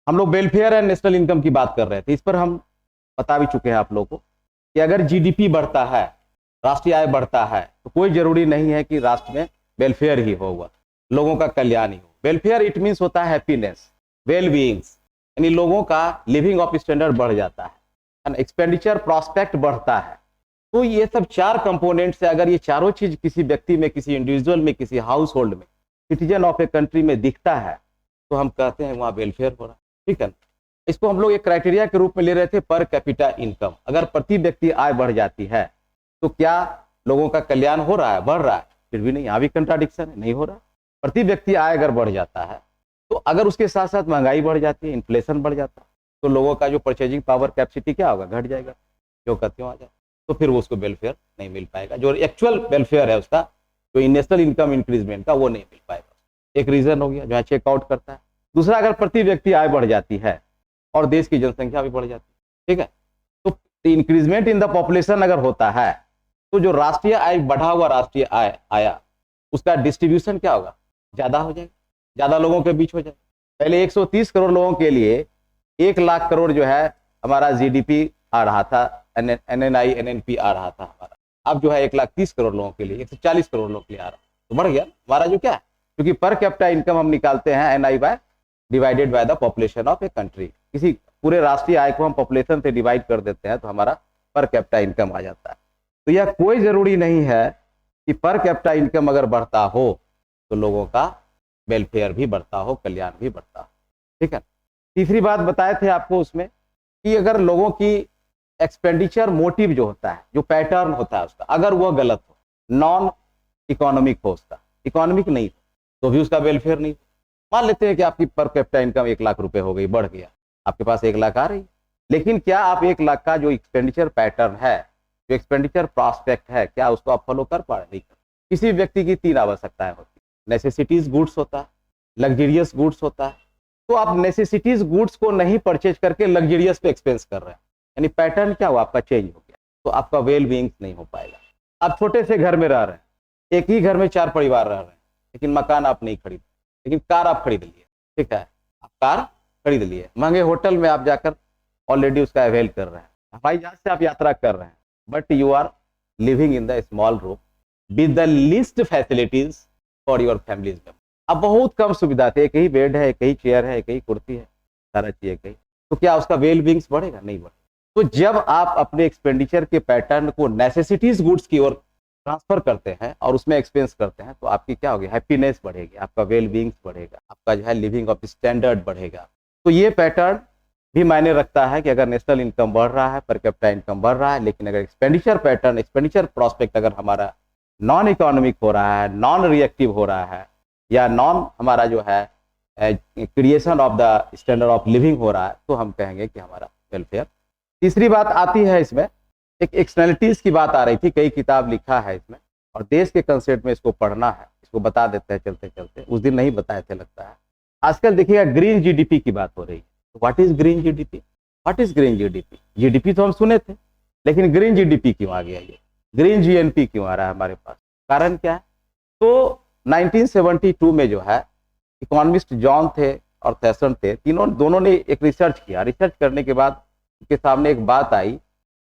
हम लोग welfare and national income की बात कर रहे थे। इस पर हम बता भी चुके हैं आप लोगों को कि अगर जीडीपी बढ़ता है, राष्ट्रीय आय बढ़ता है, तो कोई जरूरी नहीं है कि राष्ट्र में वेलफेयर ही होगा, लोगों का कल्याण ही हो। वेलफेयर इट मीन्स होता है हैप्पीनेस, वेल बीइंग्स, यानी लोगों का लिविंग ऑफ स्टैंडर्ड बढ़ जाता है, एक्सपेंडिचर प्रॉस्पेक्ट बढ़ता है। तो ये सब चार कंपोनेंट से अगर ये चारों चीज किसी व्यक्ति में, किसी इंडिविजुअल में, किसी हाउस होल्ड में, सिटीजन ऑफ ए कंट्री में दिखता है, तो हम कहते हैं वहां वेलफेयर हो रहा है। ठीक है, इसको हम लोग एक क्राइटेरिया के रूप में ले रहे थे, पर कैपिटा इनकम। अगर प्रति व्यक्ति आय बढ़ जाती है तो क्या लोगों का कल्याण हो रहा है, बढ़ रहा है? फिर भी नहीं, यहाँ भी कंट्राडिक्शन है, नहीं हो रहा। प्रति व्यक्ति आय अगर बढ़ जाता है तो अगर उसके साथ साथ महंगाई बढ़ जाती है, इन्फ्लेशन बढ़ जाता है, तो लोगों का जो परचेजिंग पावर कैपेसिटी क्या होगा, घट जाएगा, जो कहते हो आ जाए, तो फिर वो उसको वेलफेयर नहीं मिल पाएगा। जो एक्चुअल वेलफेयर है उसका, जो नेशनल इनकम इंक्रीजमेंट का, वो नहीं मिल पाएगा। एक रीजन हो गया जो चेकआउट करता है। दूसरा, अगर प्रति व्यक्ति आय बढ़ जाती है और देश की जनसंख्या भी बढ़ जाती है, ठीक है, तो इंक्रीजमेंट इन द पॉपुलेशन अगर होता है तो जो राष्ट्रीय आय, बढ़ा हुआ राष्ट्रीय आय आया, उसका डिस्ट्रीब्यूशन क्या होगा, ज्यादा हो जाएगा, ज्यादा लोगों के बीच हो जाएगा। पहले 130 करोड़ लोगों के लिए 1 लाख करोड़ जो है हमारा जीडीपी आ रहा था, एनएनआई एनएनपी आ रहा था हमारा। अब जो है 1,30,000 करोड़ लोगों के लिए 140 करोड़ लोगों के लिए आ रहा, तो बढ़ गया हमारा जो क्या है, क्योंकि पर कैपिटा इनकम हम निकालते हैं NI by divided by the population of a country. किसी पूरे राष्ट्रीय आय को हम पॉपुलेशन से डिवाइड कर देते हैं तो हमारा पर कैपिटा इनकम आ जाता है। तो यह कोई जरूरी नहीं है कि पर कैपिटा इनकम अगर बढ़ता हो तो लोगों का वेलफेयर भी बढ़ता हो, कल्याण भी बढ़ता हो। ठीक है, तीसरी बात बताए थे आपको उसमें कि अगर लोगों की एक्सपेंडिचर मोटिव जो होता है, जो पैटर्न होता है उसका, अगर वो गलत हो, नॉन इकोनॉमिक हो, उसका इकोनॉमिक नहीं हो, तो भी उसका वेलफेयर नहीं। मान लेते हैं कि आपकी पर कैपिटा इनकम 1 लाख रुपए हो गई, बढ़ गया, आपके पास 1 लाख आ रही, लेकिन क्या आप 1 लाख का जो एक्सपेंडिचर पैटर्न है, जो एक्सपेंडिचर प्रॉस्पेक्ट है, क्या उसको आप फॉलो कर पा रहे? नहीं कर। किसी व्यक्ति की 3 आवश्यकताएं होती है, नेसेसिटीज गुड्स होता है, लग्जरियस गुड्स होता है। तो आप नेसेसिटीज गुड्स को नहीं परचेज करके लग्जरियस पे एक्सपेंस कर रहे हैं, यानी पैटर्न क्या हुआ आपका, चेंज हो गया, तो आपका वेल बीइंग नहीं हो पाएगा। आप छोटे से घर में रह रहे हैं, एक ही घर में 4 परिवार रह रहे हैं, लेकिन मकान आप नहीं खरीद, लेकिन कार आप खरीद लिए, ठीक है, आप कार खरीद लिए, महंगे होटल में आप जाकर ऑलरेडी उसका अवेल कर रहे हैं, हवाई जहाज से आप यात्रा कर रहे हैं, but you are living in the small room with the least facilities for your families member. अब बहुत कम सुविधा थे, एक ही बेड है, एक ही चेयर है, एक ही कुर्सी है, सारा चीज एक ही, तो क्या उसका वेल बीइंग्स बढ़ेगा? नहीं बढ़ेगा। तो जब आप अपने एक्सपेंडिचर के पैटर्न को नेसेसिटीज गुड्स की ओर ट्रांसफर करते हैं और उसमें एक्सपेंस करते हैं, तो आपकी क्या होगी, हैप्पीनेस बढ़ेगी, आपका वेल बीइंग्स बढ़ेगा, आपका जो है लिविंग ऑफ स्टैंडर्ड बढ़ेगा। तो ये पैटर्न भी मायने रखता है कि अगर नेशनल इनकम बढ़ रहा है, पर कैपिटा इनकम बढ़ रहा है, लेकिन अगर एक्सपेंडिचर पैटर्न, एक्सपेंडिचर प्रोस्पेक्ट अगर हमारा नॉन इकोनॉमिक हो रहा है, नॉन रिएक्टिव हो रहा है, या नॉन हमारा जो है creation of the standard of living हो रहा है, तो हम कहेंगे कि हमारा वेलफेयर। तीसरी बात आती है इसमें, एक एक्सटर्नलिटीज की बात आ रही थी, कई किताब लिखा है इसमें, और देश के कंसेप्ट में इसको पढ़ना है, इसको बता देते हैं चलते चलते, उस दिन नहीं बताए थे लगता है। आजकल देखिएगा ग्रीन जीडीपी की बात हो रही है। What is green GDP? What is green GDP? GDP तो हम सुने थे, लेकिन ग्रीन जीडीपी क्यों आ गया, ये ग्रीन जीएनपी क्यों आ रहा है हमारे पास, कारण क्या है? तो 1972 में जो है इकोनॉमिस्ट जॉन थे और थैसन थे, दोनों ने एक रिसर्च किया। रिसर्च करने के बाद उनके सामने एक बात आई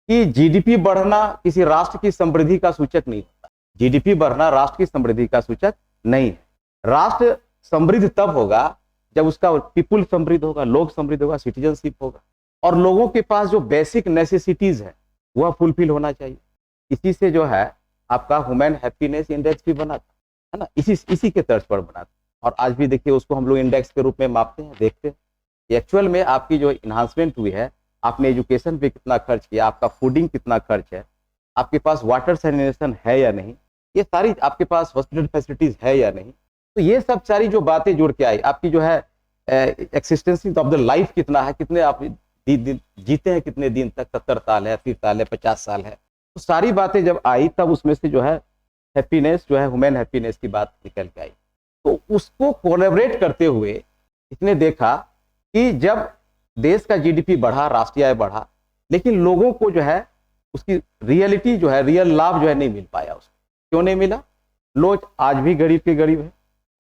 कि जीडीपी बढ़ना किसी राष्ट्र की समृद्धि का सूचक नहीं होता। जीडीपी बढ़ना राष्ट्र की समृद्धि का सूचक नहीं है। राष्ट्र समृद्ध तब होगा जब उसका पीपुल समृद्ध होगा, लोग समृद्ध होगा, सिटीजनशिप होगा, और लोगों के पास जो बेसिक नेसेसिटीज है वह फुलफिल होना चाहिए। इसी से जो है आपका ह्यूमन हैप्पीनेस इंडेक्स भी बना था, है ना, इसी के तर्ज पर बना था। और आज भी देखिए उसको हम लोग इंडेक्स के रूप में मापते हैं, देखते हैं एक्चुअल में आपकी जो इन्हांसमेंट हुई है, आपने एजुकेशन पे कितना खर्च किया, आपका फूडिंग कितना खर्च है, आपके पास वाटर सैनिटेशन है या नहीं, ये सारी, आपके पास हॉस्पिटल फैसिलिटीज है या नहीं, तो ये सब सारी जो बातें जुड़ के आई, आपकी जो है एक्सिस्टेंसी ऑफ द लाइफ कितना है, कितने आप जीते हैं, कितने दिन तक, 70 साल है, 30 साल है, 50 साल है, तो सारी बातें जब आई तब उसमें से जो है हैप्पीनेस, जो है ह्यूमन हैप्पीनेस की बात निकल के आई। तो उसको कोलैबोरेट करते हुए इसने देखा कि जब देश का जीडीपी बढ़ा, राष्ट्रीय आय बढ़ा, लेकिन लोगों को जो है उसकी रियलिटी जो है, रियल लाभ जो है नहीं मिल पाया उसको। क्यों नहीं मिला? लोग आज भी गरीब के गरीब है,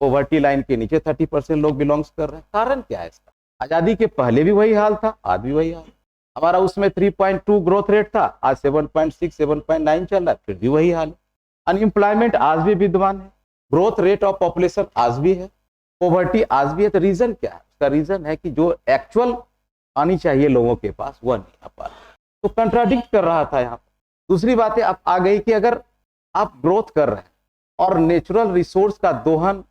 पॉवर्टी लाइन के नीचे 30% लोग बिलोंग्स कर रहे हैं। कारण क्या है इसका? आजादी के पहले भी वही हाल था, आज भी वही हाल। हमारा उसमें 3.2 ग्रोथ रेट था, आज 7.6 7.9 चल रहा है, फिर भी वही हाल है। अनएम्प्लॉयमेंट आज भी विद्यमान है, ग्रोथ रेट ऑफ पॉपुलेशन आज भी है, पॉवर्टी आज भी है। तो रीजन क्या है? उसका रीजन है कि जो एक्चुअल आनी चाहिए लोगों के पास वह नहीं आ पा रहा, तो कंट्राडिक्ट कर रहा था यहाँ पर। दूसरी बात अब आ गई कि अगर आप ग्रोथ कर रहे हैं और नेचुरल रिसोर्स का दोहन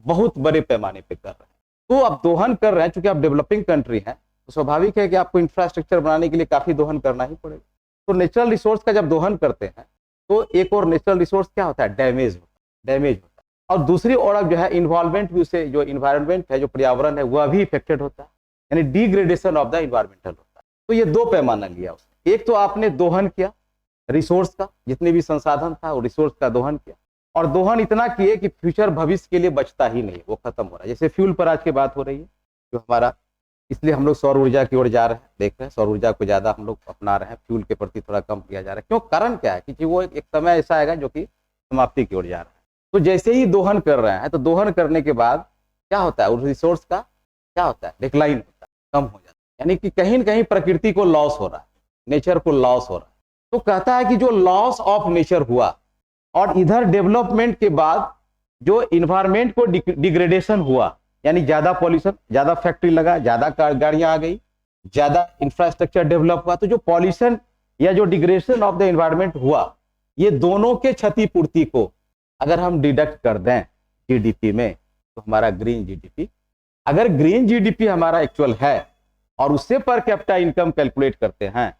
बहुत बड़े पैमाने पे कर रहे हैं, तो आप दोहन कर रहे हैं, चूंकि आप डेवलपिंग कंट्री हैं, तो स्वाभाविक है कि आपको इंफ्रास्ट्रक्चर बनाने के लिए काफी दोहन करना ही पड़ेगा। तो नेचुरल रिसोर्स का जब दोहन करते हैं तो एक और नेचुरल रिसोर्स क्या होता है? डैमेज होता है। और दूसरी ओर अब जो है इन्वायरमेंट भी, उसे जो इन्वायरमेंट है, जो पर्यावरण है, वह भी इफेक्टेड होता है, यानी डिग्रेडेशन ऑफ द इन्वायरमेंटल होता है। तो ये दो पैमाना लिया उसने, एक तो आपने दोहन किया रिसोर्स का, जितने भी संसाधन था वो रिसोर्स का दोहन किया, और दोहन इतना किए कि फ्यूचर भविष्य के लिए बचता ही नहीं, वो खत्म हो रहा है। जैसे फ्यूल पर आज की बात हो रही है जो हमारा, इसलिए हम लोग सौर ऊर्जा की ओर जा रहे हैं, देख रहे हैं सौर ऊर्जा को ज्यादा हम लोग अपना रहे हैं, फ्यूल के प्रति थोड़ा कम किया जा रहा है। क्यों? कारण क्या है कि वो एक समय ऐसा आएगा जो कि समाप्ति की ओर जा रहा है। तो जैसे ही दोहन कर रहे हैं, तो दोहन करने के बाद क्या होता है? उस रिसोर्स का क्या होता है? डिक्लाइन होता है, कम हो जाता है, यानी कि कहीं न कहीं प्रकृति को लॉस हो रहा है, नेचर को लॉस हो रहा है। तो कहता है कि जो लॉस ऑफ नेचर हुआ और इधर डेवलपमेंट के बाद जो इन्वायरमेंट को डिग्रेडेशन हुआ, यानी ज्यादा पॉल्यूशन, ज्यादा फैक्ट्री लगा, ज्यादा गाड़ियां आ गई, ज्यादा इंफ्रास्ट्रक्चर डेवलप हुआ, तो जो पॉल्यूशन या जो डिग्रेडेशन ऑफ द एनवायरनमेंट हुआ, ये दोनों के क्षतिपूर्ति को अगर हम डिडक्ट कर दें जीडीपी में, तो हमारा ग्रीन जीडीपी, अगर ग्रीन जीडीपी हमारा एक्चुअल है और उससे पर कैपिटा इनकम कैलकुलेट करते हैं,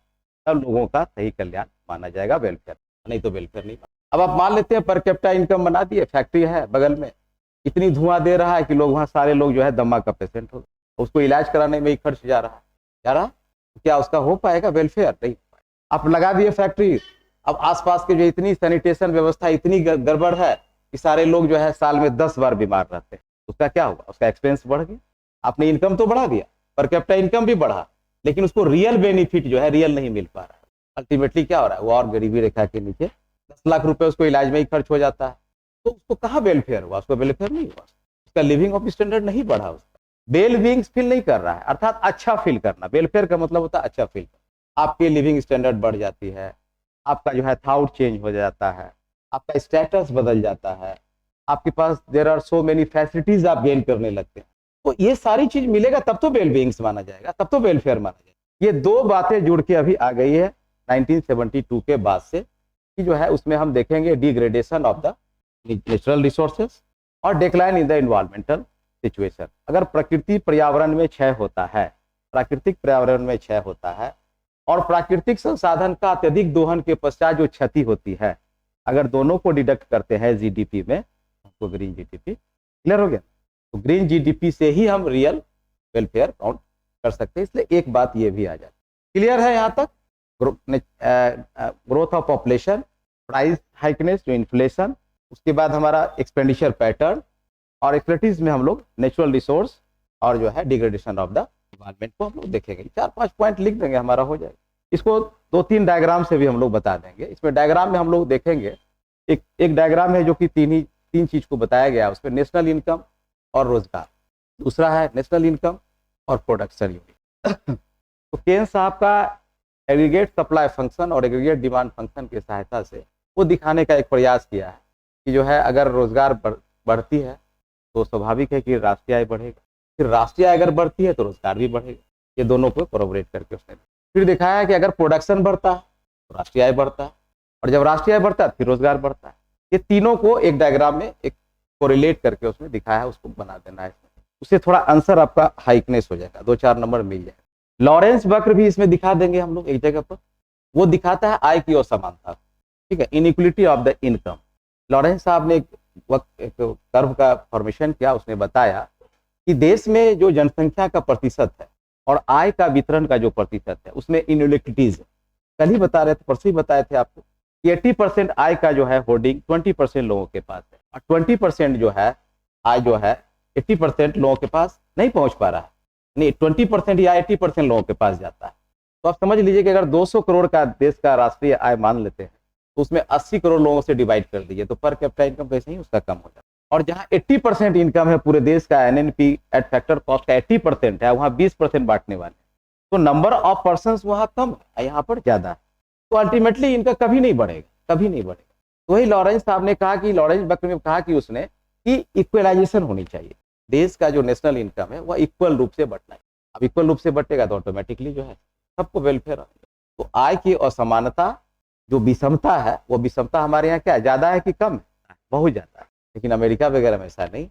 तब लोगों का सही कल्याण माना जाएगा, वेलफेयर, नहीं तो वेलफेयर नहीं। अब आप मान लेते हैं पर कैपिटा इनकम बना दिए, फैक्ट्री है बगल में, इतनी धुआं दे रहा है कि लोग वहाँ सारे लोग जो है दमा का पेशेंट हो, उसको इलाज कराने में ही खर्च जा रहा है, क्या उसका हो पाएगा वेलफेयर? नहीं। आप लगा दिए फैक्ट्री, अब आसपास के जो इतनी सैनिटेशन व्यवस्था इतनी गड़बड़ है कि सारे लोग जो है साल में 10 बार बीमार रहते हैं, उसका क्या होगा? उसका एक्सपेंस बढ़ गया। आपने इनकम तो बढ़ा दिया, पर कैपिटा इनकम भी बढ़ा, लेकिन उसको रियल बेनिफिट जो है रियल नहीं मिल पा रहा है। अल्टीमेटली क्या हो रहा है? वो और गरीबी रेखा के नीचे 10 लाख रुपए उसको इलाज में ही खर्च हो जाता है, तो उसको कहाँ वेलफेयर हुआ? उसको वेलफेयर नहीं हुआ, उसका लिविंग ऑफ स्टैंडर्ड नहीं बढ़ा, उसका वेल बीइंग फील नहीं कर रहा है, अर्थात अच्छा फील करना। वेलफेयर का मतलब होता है अच्छा फील करना। आपकी लिविंग स्टैंडर्ड बढ़ जाती है, आपका जो है थॉट चेंज हो जाता है, आपका स्टेटस बदल जाता है, आपके पास there are so many facilities आप गेन करने लगते हैं। तो ये सारी चीज मिलेगा तब तो वेल बीइंग्स माना जाएगा, तब तो वेलफेयर माना जाएगा। ये दो बातें जुड़ के अभी आ गई है 1972 के बाद से, कि जो है उसमें हम देखेंगे degradation of the natural resources और decline in the environmental situation. अगर प्रकृति पर्यावरण में क्षय होता है, प्राकृतिक पर्यावरण में क्षय होता है और प्राकृतिक संसाधन का अत्यधिक दोहन के पश्चात जो क्षति होती है, अगर दोनों को डिडक्ट करते हैं जीडीपी में, तो ग्रीन जीडीपी क्लियर हो गया। तो ग्रीन जीडीपी से ही हम रियल वेलफेयर काउंट कर सकते हैं, इसलिए एक बात ये भी आ जाए। क्लियर है यहाँ तक? ग्रोथ ऑफ पॉपुलेशन, प्राइस हाइकनेस, जो इन्फ्लेशन, उसके बाद हमारा एक्सपेंडिचर पैटर्न, और एक्सपर्टीज में हम लोग नेचुरल रिसोर्स और जो है डिग्रेडेशन ऑफ द एनवायरनमेंट को हम लोग देखेंगे। 4-5 पॉइंट लिख देंगे, हमारा हो जाएगा। इसको 2-3 डायग्राम से भी हम लोग बता देंगे। इसमें डायग्राम में हम लोग देखेंगे, एक डायग्राम है जो कि तीन चीज को बताया गया है उसमें, नेशनल इनकम और रोजगार, दूसरा है नेशनल इनकम और प्रोडक्शन यूनिट। तो केन साहब का एग्रीगेट सप्लाई फंक्शन और एग्रीगेट डिमांड फंक्शन की सहायता से वो दिखाने का एक प्रयास किया है कि जो है अगर रोजगार बढ़ती है तो स्वाभाविक है कि राष्ट्रीय आय बढ़ेगा, फिर राष्ट्रीय आय अगर बढ़ती है तो रोजगार भी बढ़ेगा। ये दोनों को कोलैबोरेट करके उसने फिर दिखाया है कि अगर प्रोडक्शन बढ़ता है तो राष्ट्रीय आय बढ़ता है, और जब राष्ट्रीय आय बढ़ता है फिर रोजगार बढ़ता है। ये तीनों को एक डायग्राम में एक कोरिलेट करके उसमें दिखाया है, उसको बना देना है इसमें, उससे थोड़ा आंसर आपका हाइकनेस हो जाएगा, 2-4 नंबर मिल जाएगा। लॉरेंस वक्र भी इसमें दिखा देंगे हम लोग एक जगह पर, वो दिखाता है आय की असमानता, ठीक है, inequality of the income. Lawrence साहब ने एक कर्व का फॉर्मेशन किया, उसने बताया कि देश में जो जनसंख्या का प्रतिशत है और आय का वितरण का जो प्रतिशत है उसमें इनइक्वलिटीज है। कल ही बता रहे थे, परसों ही बताए थे आपको कि 80% आय का जो है होर्डिंग 20% लोगों के पास है, और 20% जो है आय जो है 80% लोगों के पास नहीं पहुंच पा रहा है, नहीं 20% या 80% लोगों के पास जाता है। तो आप समझ लीजिए कि अगर 200 करोड़ का देश का राष्ट्रीय आय मान लेते हैं तो उसमें 80 करोड़ लोगों से डिवाइड कर दीजिए तो पर कैपिटा इनकम कैसे ही उसका कम हो जाता है। और जहां 80% इनकम है पूरे देश का, एनएनपी एट फैक्टर कॉस्ट का 80% है, वहां 20% बांटने वाले, तो नंबर ऑफ पर्सन वहां कम है, यहाँ पर ज्यादा है, तो अल्टीमेटली इनका कभी नहीं बढ़ेगा, कभी नहीं बढ़ेगा। तो वही लॉरेंस साहब ने कहा कि, लॉरेंस बकरी ने कहा कि उसने कि इक्वलाइजेशन होनी चाहिए, देश का जो नेशनल इनकम है वह इक्वल रूप से बढ़ना है। अब इक्वल रूप से बढ़ेगा तो ऑटोमेटिकली जो है सबको वेलफेयर आएगा। तो आय की असमानता, जो विषमता है, वो विषमता हमारे यहाँ क्या है, ज्यादा है कि कम है? बहुत ज्यादा है। लेकिन अमेरिका वगैरह में ऐसा नहीं,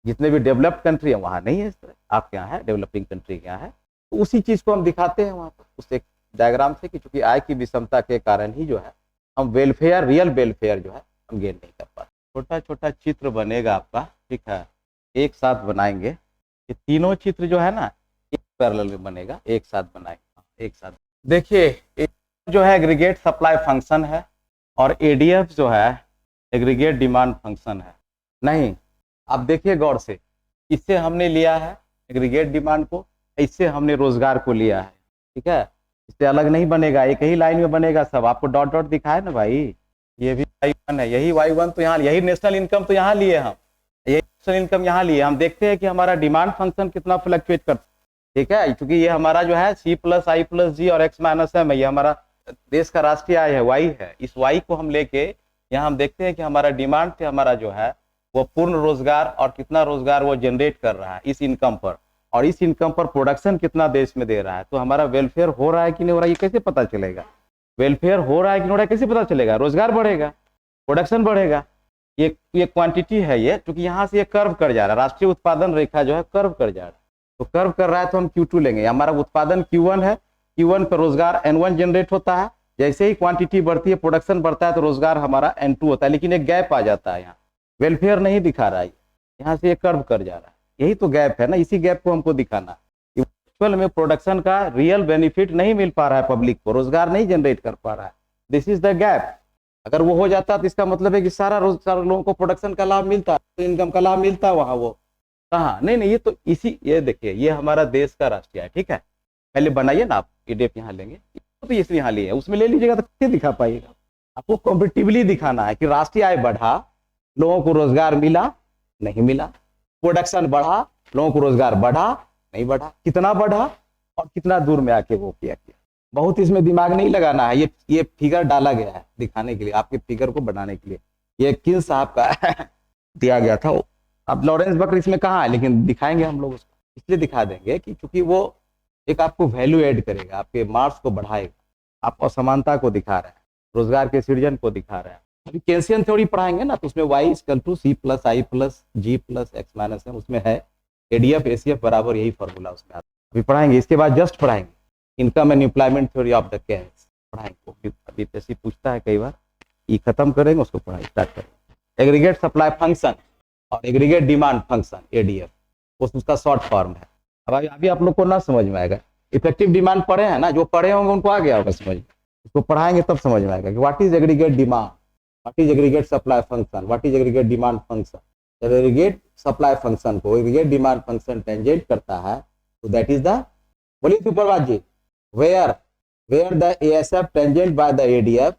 जितने भी डेवलप्ड कंट्री है वहाँ नहीं है इस तरह, आपके यहाँ है, डेवलपिंग कंट्री के यहाँ है। तो उसी चीज को हम दिखाते हैं वहाँ पर उस एक डायग्राम से कि चूंकि आय की विषमता के कारण ही जो है हम वेलफेयर, रियल वेलफेयर जो है हम गेन नहीं कर पाते। छोटा छोटा चित्र बनेगा आपका, ठीक है, एक साथ बनाएंगे, ये तीनों चित्र जो है ना एक पैरेलल में बनेगा, एक साथ बनाएंगे, एक साथ। देखिए जो है एग्रीगेट सप्लाई फंक्शन है और एडीएफ जो है एग्रीगेट डिमांड फंक्शन है। नहीं, आप देखिए गौर से, इससे हमने लिया है एग्रीगेट डिमांड को, इससे हमने रोजगार को लिया है, ठीक है, इससे अलग नहीं बनेगा, एक ही लाइन में बनेगा सब। आपको डॉट डॉट दिखाए ना भाई, ये भी Y1 है, यही Y1 तो यहाँ, यही नेशनल इनकम तो यहाँ लिए हम, यही नेशनल इनकम यहाँ लिए हम। देखते हैं कि हमारा डिमांड फंक्शन कितना फ्लक्चुएट करता है, ठीक है, क्योंकि ये हमारा जो है C+I+G और X-M, ये हमारा देश का राष्ट्रीय आय है, Y है। इस Y को हम लेके यहाँ हम देखते हैं कि हमारा डिमांड से हमारा जो है वो पूर्ण रोजगार और कितना रोजगार वो जनरेट कर रहा है इस इनकम पर, और इस इनकम पर प्रोडक्शन कितना देश में दे रहा है। तो हमारा वेलफेयर हो रहा है कि नहीं हो रहा है, ये कैसे पता चलेगा? वेलफेयर हो रहा है कि नहीं हो रहा है कैसे पता चलेगा? रोजगार बढ़ेगा, प्रोडक्शन बढ़ेगा। ये क्वांटिटी है, ये क्योंकि यहाँ से ये कर्व कर जा रहा है, राष्ट्रीय उत्पादन रेखा जो है कर्व कर जा रहा है, तो कर्व कर रहा है तो हम Q2 लेंगे। हमारा उत्पादन Q1 है, Q1 पर रोजगार N1 जनरेट होता है, जैसे ही क्वांटिटी बढ़ती है, प्रोडक्शन बढ़ता है, तो रोजगार हमारा N2 होता है। लेकिन एक गैप आ जाता है, यहाँ वेलफेयर नहीं दिखा रहा है, यहाँ से ये कर्व कर जा रहा है, यही तो गैप है ना, इसी गैप को हमको दिखाना। एक्चुअल में प्रोडक्शन का रियल बेनिफिट नहीं मिल पा रहा है पब्लिक को, रोजगार नहीं जनरेट कर पा रहा है, दिस इज द गैप। अगर वो हो जाता तो इसका मतलब है कि सारा लोगों को प्रोडक्शन का लाभ मिलता, तो इनकम का लाभ मिलता वहाँ, वो कहाँ? नहीं, ये तो इसी, ये देखिए, ये हमारा देश का राष्ट्रीय है, ठीक है, पहले बनाइए ना आप, ईडीएफ यहाँ लेंगे तो ये यहाँ लिए, उसमें ले लीजिएगा तो कैसे दिखा पाइएगा? आपको कॉम्पिटिटिवली दिखाना है कि राष्ट्रीय आय बढ़ा, लोगों को रोजगार मिला, नहीं मिला, प्रोडक्शन बढ़ा, लोगों को रोजगार बढ़ा, नहीं बढ़ा, कितना बढ़ा और कितना दूर में आके वो किया। बहुत इसमें दिमाग नहीं लगाना है, ये फिगर डाला गया है दिखाने के लिए, आपके फिगर को बनाने के लिए, ये किन साहब का दिया गया था। अब लॉरेंस बकर इसमें कहाँ है, लेकिन दिखाएंगे हम लोग उसको, इसलिए दिखा देंगे कि चूंकि वो एक आपको वैल्यू ऐड करेगा, आपके मार्क्स को बढ़ाएगा, आप असमानता को दिखा रहे हैं, रोजगार के सृजन को दिखा रहे हैं। अभी केंसियन थ्योरी पढ़ाएंगे ना, तो उसमें Y=C+I+G+X-M, उसमें है एडीएफ एसीएफ बराबर यही फॉर्मूला उसमें आता है, अभी पढ़ाएंगे। इसके बाद जस्ट पढ़ाएंगे income and employment theory of the cash, पढ़ाएंगे, अभी पैसे पूछता है कई बार, ये खत्म करेंगे उसको पढ़ाई स्टार्ट करेंगे। एग्रीगेट सप्लाई फंक्शन और एग्रीगेट डिमांड फंक्शन एडीएफ, उसका शॉर्ट फॉर्म है। अब अभी आप लोग को ना समझ में आएगा, इफेक्टिव डिमांड पढ़े हैं ना, जो पढ़े होंगे उनको आ गया होगा समझ में, उसको पढ़ाएंगे तब समझ में आएगा कि what is aggregate demand, what is aggregate supply function, what is aggregate demand function. जब एग्रीगेट सप्लाई फंक्शन को एग्रीगेट डिमांड फंक्शन टेंजेंट करता है तो दैट इज द, बोलिए supervisor ji, where the ASF tangent by the ADF,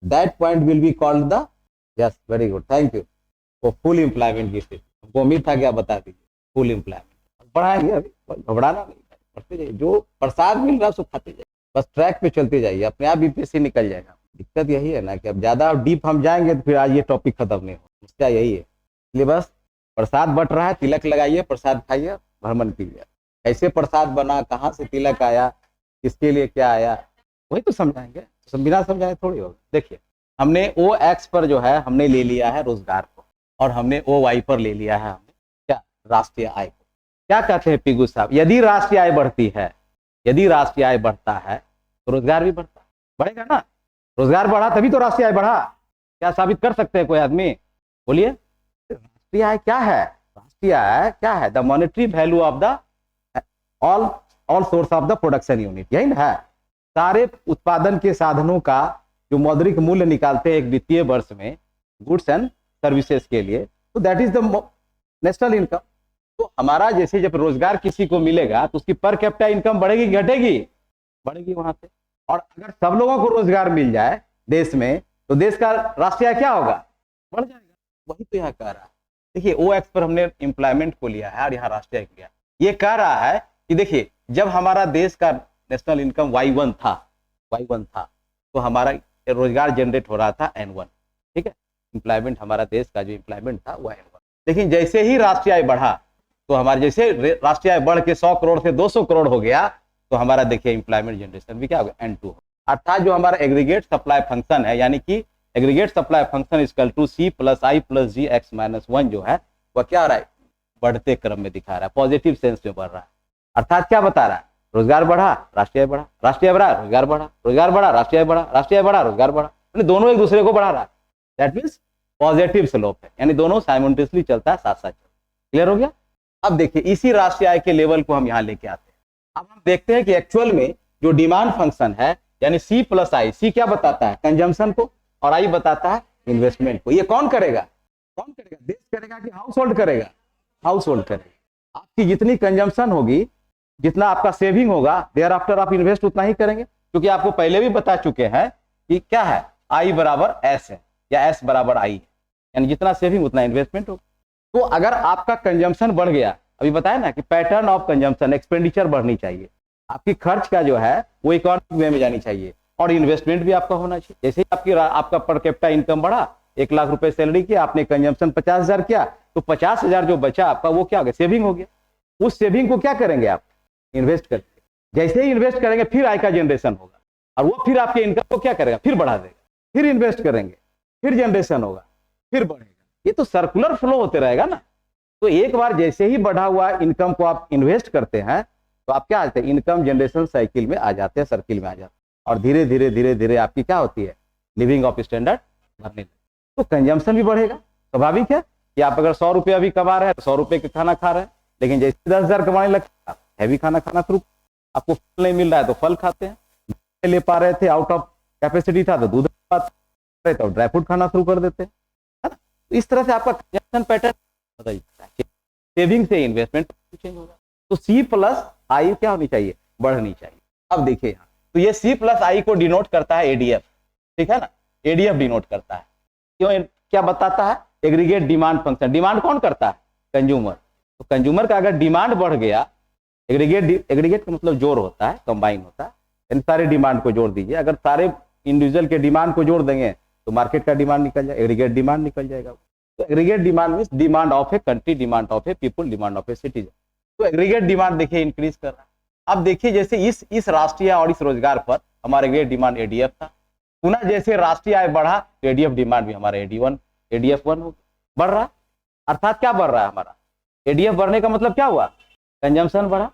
that point will be called the, yes, very good, thank you, वो full employment की स्थिति, हमको उम्मीद था कि आप बता दीजिए, फुल एम्प्लॉयमेंट पढ़ाएंगे, अभी घबराना नहीं, पढ़ते जाइए, जो प्रसाद मिल रहा है उसको खाते जाइए, बस ट्रैक पे चलते जाइए, अपने आप बीपीएससी निकल जाएगा। दिक्कत यही है ना कि अब ज्यादा डीप हम जाएंगे तो फिर आज ये टॉपिक खत्म नहीं हो, उसका यही है, इसलिए बस प्रसाद बट रहा है, तिलक लगाइए, प्रसाद खाइए, भ्रमण कीजिए, कैसे प्रसाद बना, कहाँ से तिलक आया, किसके लिए क्या आया, वही तो समझाएंगे, तो बिना समझाए थोड़ी होगा। देखिए हमने OX पर जो है हमने ले लिया है रोजगार को, और हमने OY पर ले लिया है हमने क्या, राष्ट्रीय आय को। क्या कहते हैं पिगू साहब, यदि राष्ट्रीय आय बढ़ती है, यदि राष्ट्रीय आय बढ़ता है तो रोजगार भी बढ़ता, बढ़ेगा ना, रोजगार बढ़ा तभी तो राष्ट्रीय आय बढ़ा। क्या साबित कर सकते हैं कोई आदमी, बोलिए? राष्ट्रीय आय क्या है? राष्ट्रीय आय क्या है? The monetary value of the all source of the production unit, यही ना है, सारे उत्पादन के साधनों का जो मौद्रिक मूल्य निकालते हैं एक वित्तीय वर्ष में गुड्स एंड सर्विसेज के लिए, तो that is the national income. तो हमारा जैसे जब रोजगार किसी को मिलेगा तो उसकी पर कैपिटा इनकम बढ़ेगी घटेगी? बढ़ेगी वहां से। और अगर सब लोगों को रोजगार मिल जाए देश में तो देश का राष्ट्रीय आय क्या होगा? बढ़ जाएगा। वही तो यहाँ कह रहा है, देखिए ओ एक्स पर हमने एम्प्लॉयमेंट को लिया है और यहाँ राष्ट्रीय आय को लिया। ये कह रहा है कि देखिए जब हमारा देश का नेशनल इनकम Y1 था तो हमारा रोजगार जनरेट हो रहा था N1, ठीक है, एम्प्लॉयमेंट हमारा देश का जो एम्प्लॉयमेंट था वो N1। लेकिन जैसे ही राष्ट्रीय आय बढ़ा तो हमारे जैसे राष्ट्रीय आय बढ़ के 100 करोड़ से 200 करोड़ हो गया तो हमारा देखिए एम्प्लॉयमेंट जनरेशन भी क्या हो गया N2। अर्थात जो हमारा एग्रीगेट सप्लाई फंक्शन है यानी कि aggregate supply function equal to C + I + G x - 1 जो है वह क्या आ रहा है, बढ़ते क्रम में दिखा रहा है, पॉजिटिव सेंस में बढ़ रहा है। अर्थात क्या बता रहा है, रोजगार बढ़ा राष्ट्रीय आय बढ़ा, राष्ट्रीय आय बढ़ा रोजगार बढ़ा, रोजगार बढ़ा राष्ट्रीय आय बढ़ा, राष्ट्रीय आय बढ़ा रोजगार बढ़ा, मतलब दोनों एक दूसरे को बढ़ा रहा है। दैट मीन्स पॉजिटिव स्लोप है, यानी दोनों साइमल्टेनियसली चलता है, साथ साथ चलता है। क्लियर हो गया। अब देखिए इसी राष्ट्रीय आय के लेवल को हम यहाँ लेके आते हैं। अब हम देखते हैं कि एक्चुअल में जो डिमांड फंक्शन है यानी C + I, C क्या बताता है कंजम्पशन को और I बताता है इन्वेस्टमेंट को। ये कौन करेगा, देश करेगा कि हाउस होल्ड करेगा, हाउस होल्ड करेगा। आपकी जितनी कंजम्पशन होगी, जितना आपका सेविंग होगा, देयर आफ्टर आप इन्वेस्ट उतना ही करेंगे, क्योंकि आपको पहले भी बता चुके हैं कि क्या है I = S है या S = I है, यानी जितना सेविंग उतना इन्वेस्टमेंट होगा। तो अगर आपका कंजम्पशन बढ़ गया, अभी बताया ना कि पैटर्न ऑफ कंजम्पशन, एक्सपेंडिचर बढ़नी चाहिए, आपकी खर्च का जो है वो इकोनॉमिक वे में जानी चाहिए और इन्वेस्टमेंट भी आपका होना चाहिए। जैसे ही आपका पर कैपिटा इनकम बढ़ा, 1 लाख रुपए सैलरी किया, आपने कंजम्पशन 50,000 किया, तो 50,000 जो बचा आपका वो क्या हो गया, सेविंग हो गया। उस सेविंग को क्या करेंगे आप, इन्वेस्ट करेंगे। जैसे ही इन्वेस्ट करेंगे फिर आय का जनरेशन होगा और वो फिर आपके इनकम को क्या करेगा, फिर बढ़ा देगा, फिर इन्वेस्ट करेंगे, फिर जनरेशन होगा, फिर बढ़ेगा। ये तो सर्कुलर फ्लो होते रहेगा ना। तो एक बार जैसे ही बढ़ा हुआ इनकम को आप इन्वेस्ट करते हैं तो आप क्या आते हैं, इनकम जनरेशन साइकिल में आ जाते हैं, सर्किल में आ जाते हैं, और धीरे धीरे धीरे धीरे आपकी क्या होती है, लिविंग ऑफ स्टैंडर्ड बढ़ने लगती है। तो कंजम्पशन भी बढ़ेगा। स्वाभाविक है कि आप अगर 100 रुपये अभी कमा रहे हैं तो 100 रुपये का खाना खा रहे हैं, लेकिन जैसे 10,000 कमाने लगते हैं हैवी खाना खाना शुरू, आपको फल नहीं मिल रहा है तो फल खाते हैं, ले पा रहे थे आउट ऑफ कैपेसिटी था तो दूध रहे तो ड्राई फ्रूट खाना शुरू कर देते हैं, है ना। तो इस तरह से आपका कंजम्पशन पैटर्न बदल जाता है, सेविंग से इन्वेस्टमेंट चेंज होगा। तो C + I क्या होनी चाहिए, बढ़नी चाहिए। अब देखिए यहाँ तो ये C + I को डिनोट करता है ADF, ठीक है ना, ADF डिनोट करता है। क्यों, क्या बताता है, एग्रीगेट डिमांड फंक्शन। डिमांड कौन करता है, कंज्यूमर। तो कंज्यूमर का अगर डिमांड बढ़ गया, एग्रीगेट का मतलब जोड़ होता है, कंबाइन होता है, यानी सारे डिमांड को जोड़ दीजिए। अगर सारे इंडिविजुअल के डिमांड को जोड़ देंगे तो मार्केट का डिमांड निकल जाएगा, एग्रीगेट डिमांड निकल जाएगा। तो aggregate demand means demand of a country, demand of A people, demand of a citizen. तो एग्रीगेट डिमांड देखिए इंक्रीज कर रहा है। अब देखिए जैसे इस राष्ट्रीय और इस रोजगार पर हमारा एग्रीगेट डिमांड ADF था, पुनः जैसे राष्ट्रीय आय बढ़ा तो ADF डिमांड भी हमारा ADF1 बढ़ रहा। अर्थात क्या बढ़ रहा है, हमारा ADF बढ़ने का मतलब क्या हुआ, कंजम्पशन बढ़ा,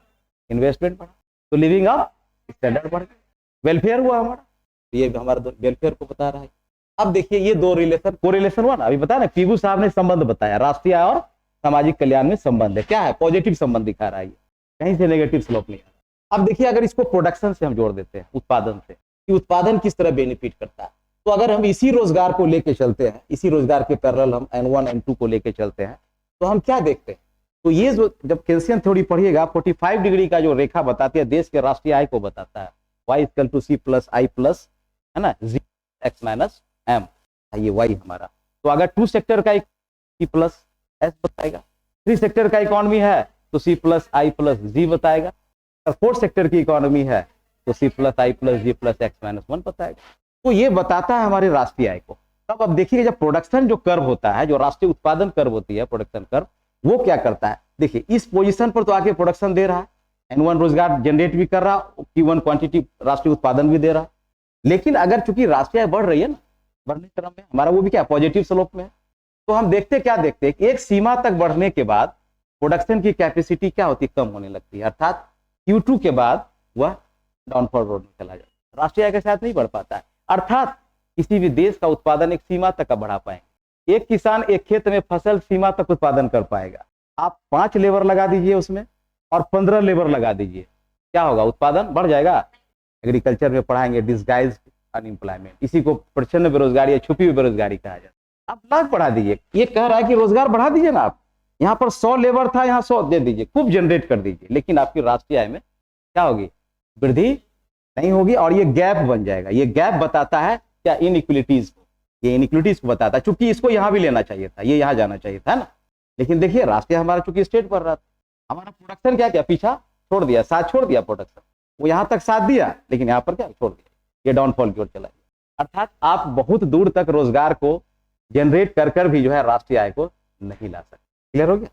इन्वेस्टमेंट बढ़ा, तो लिविंग ऑफ स्टैंडर्ड बढ़ गया, वेलफेयर हुआ हमारा। तो ये हमारा वेलफेयर को बता रहा है। अब देखिए ये दो कोरिलेशन हुआ ना, अभी बताया ना, पीबू साहब ने संबंध बताया, राष्ट्रीय आय और सामाजिक कल्याण में संबंध है। क्या है, पॉजिटिव संबंध दिखा रहा है, कहीं से नेगेटिव स्लोप नहीं है। अब देखिए अगर इसको प्रोडक्शन से हम जोड़ देते हैं, उत्पादन से, कि उत्पादन किस तरह बेनिफिट करता है, तो अगर हम इसी रोजगार को लेके चलते हैं, इसी रोजगार के पैरेलल हम N1 N2 को लेके चलते हैं, तो हम क्या देखते हैं, तो ये जो जब केल्सियन थ्योरी पढ़िएगा 45 डिग्री का जो रेखा बताती है देश के राष्ट्रीय आय को बताता है, Y = C + I + है ना G x - M, ये Y हमारा। तो अगर 2 सेक्टर का C + S बताएगा, 3 सेक्टर का इकोनॉमी है तो C + I + G बताएगा, और 4 सेक्टर की इकोनॉमी है तो C + I + G + x - 1 बताएगा। तो ये बताता है हमारे राष्ट्रीय आय को। तब अब देखिए जब प्रोडक्शन जो कर्व होता है, जो राष्ट्रीय उत्पादन कर्व होती है, प्रोडक्शन कर्व, वो क्या करता है, देखिए इस पोजीशन पर तो आके प्रोडक्शन दे रहा है, N1 रोजगार जनरेट भी कर रहा, Q1 क्वांटिटी राष्ट्रीय उत्पादन भी दे रहा। लेकिन अगर चूंकि राष्ट्रीय आय बढ़ रही है ना, बढ़ने क्रम में हमारा वो भी क्या पॉजिटिव स्लोप में है, तो हम देखते हैं एक सीमा तक बढ़ने के बाद प्रोडक्शन की कैपेसिटी क्या होती है, कम होने लगती है। अर्थात Q2 के बाद वह डाउनफॉल रोड में चला जाता है, राष्ट्रीय आय के साथ नहीं बढ़ पाता है। अर्थात किसी भी देश का उत्पादन एक सीमा तक का बढ़ा पाएंगे। एक किसान एक खेत में फसल सीमा तक उत्पादन कर पाएगा, आप 5 लेबर लगा दीजिए उसमें और 15 लेबर लगा दीजिए, क्या होगा, उत्पादन बढ़ जाएगा। एग्रीकल्चर में पढ़ाएंगे डिस्गाइज्ड अनएम्प्लॉयमेंट, इसी को प्रच्छन्न बेरोजगारी या छुपी हुई बेरोजगारी कहा जाता है। आप लाख बढ़ा दीजिए, ये कह रहा है कि रोजगार बढ़ा दीजिए ना, आप यहाँ पर 100 लेबर था, यहाँ 100 दे दीजिए, खूब जनरेट कर दीजिए, लेकिन आपकी राष्ट्रीय आय में क्या होगी, वृद्धि नहीं होगी और ये गैप बन जाएगा। ये गैप बताता है क्या, इनइक्वलिटीज को, ये इनइक्वलिटीज को बताता है। चूंकि इसको यहाँ भी लेना चाहिए था, ये यहाँ जाना चाहिए था ना, लेकिन देखिए राष्ट्रीय हमारा चूंकि स्टेट बढ़ रहा था, हमारा प्रोडक्शन क्या क्या पीछा छोड़ दिया, साथ छोड़ दिया प्रोडक्शन, वो यहाँ तक साथ दिया लेकिन यहाँ पर क्या छोड़ दिया, ये डाउनफॉल की ओर चला गया। अर्थात आप बहुत दूर तक रोजगार को जनरेट कर भी जो है राष्ट्रीय आय को नहीं ला सकते। क्लियर हो गया।